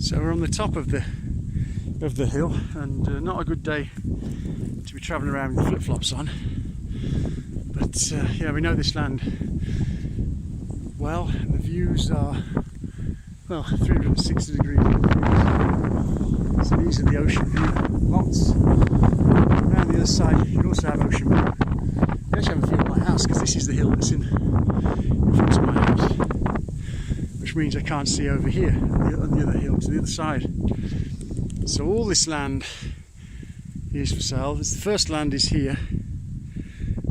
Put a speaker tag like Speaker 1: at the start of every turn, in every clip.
Speaker 1: So we're on the top of the hill, and not a good day to be travelling around with flip-flops on. But yeah, we know this land well, and the views are, well, 360 degree views. So these are the ocean view lots. Around the other side you can also have ocean view. You actually have a view of my house, because this is the hill that's in front of my house, which means I can't see over here on the other hill to the other side. So all this land is for sale. The first land is here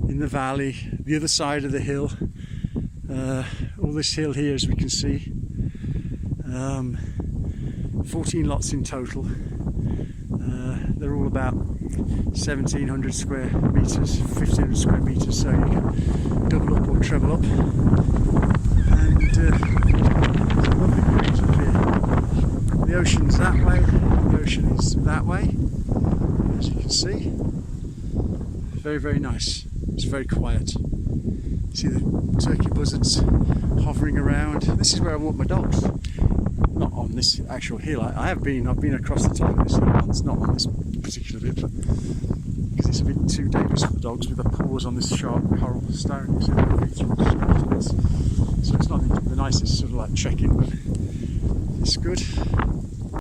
Speaker 1: in the valley, the other side of the hill. All this hill here, as we can see, 14 lots in total. They're all about 1,700 square metres, 1,500 square metres, so you can double up or treble up. And lovely views up here. The ocean's that way, the ocean is that way, as you can see. Very, very nice. It's very quiet. See the turkey buzzards hovering around. This is where I walk my dogs. Not on this actual hill. I've been across the top of this hill once, not on this particular bit, but because it's a bit too dangerous for the dogs with the paws on this sharp coral stone. So it's not the nicest sort of like check-in, but it's good.